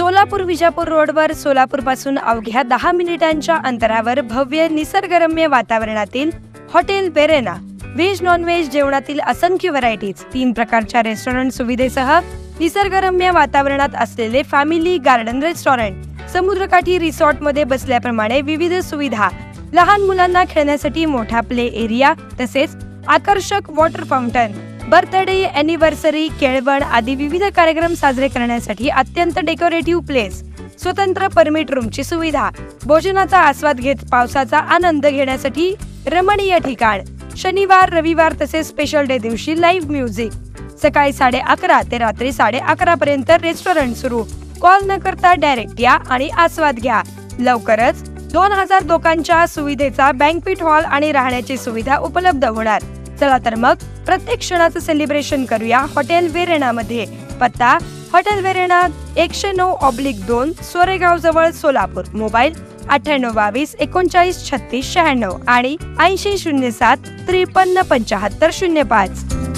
सोलापूर विजापूर रोडवर सोलापूर पासून अवघ्या 10 मिनिटांच्या अंतरावर भव्य निसर्गरम्य वातावरणातील hotel Verna veg non veg जेवणातील असंख्य व्हरायटीज, 3 प्रकारच्या रेस्टॉरंट सुविधेसह निसर्गरम्य वातावरणात असलेले फॅमिली गार्डन रेस्टॉरंट, समुद्रकाठी रिसॉर्ट मध्ये बसल्याप्रमाणे विविध सुविधा, लहान मुलांना खेळण्यासाठी मोठा प्ले एरिया, तसेच आकर्षक वॉटर फाउंटन, बर्थडे, अॅनिव्हर्सरी, केळवण आदी विविध कार्यक्रम साजरे करण्यासाठी अत्यंत डेकोरेटिव्ह प्लेस, स्वतंत्र परमिट रूमची सुविधा, भोजनाचा आस्वाद घेत पावसाचा आनंद घेण्यासाठी रमणीय ठिकाण, शनिवार रविवार तसेच स्पेशल डे दिवशी लाईव्ह म्युझिक, सकाळी 11:30 ते रात्री 11:30 पर्यंत रेस्टॉरंट सुरू. कॉल न करता डायरेक्ट या आणि आस्वाद घ्या. लवकरच 2000 लोकांच्या सुविधेचा बँक्वेट हॉल आणि राहण्याची सुविधा उपलब्ध होणार. चला तर मग प्रत्येक क्षणाचं सेलिब्रेशन करूया हॉटेल वेरेना मध्ये. पत्ता हॉटेल वेरेना 109/2 सोरेगाव जवळ सोलापूर. मोबाईल 9822 39 36 96 आणि 8007 53 75 05.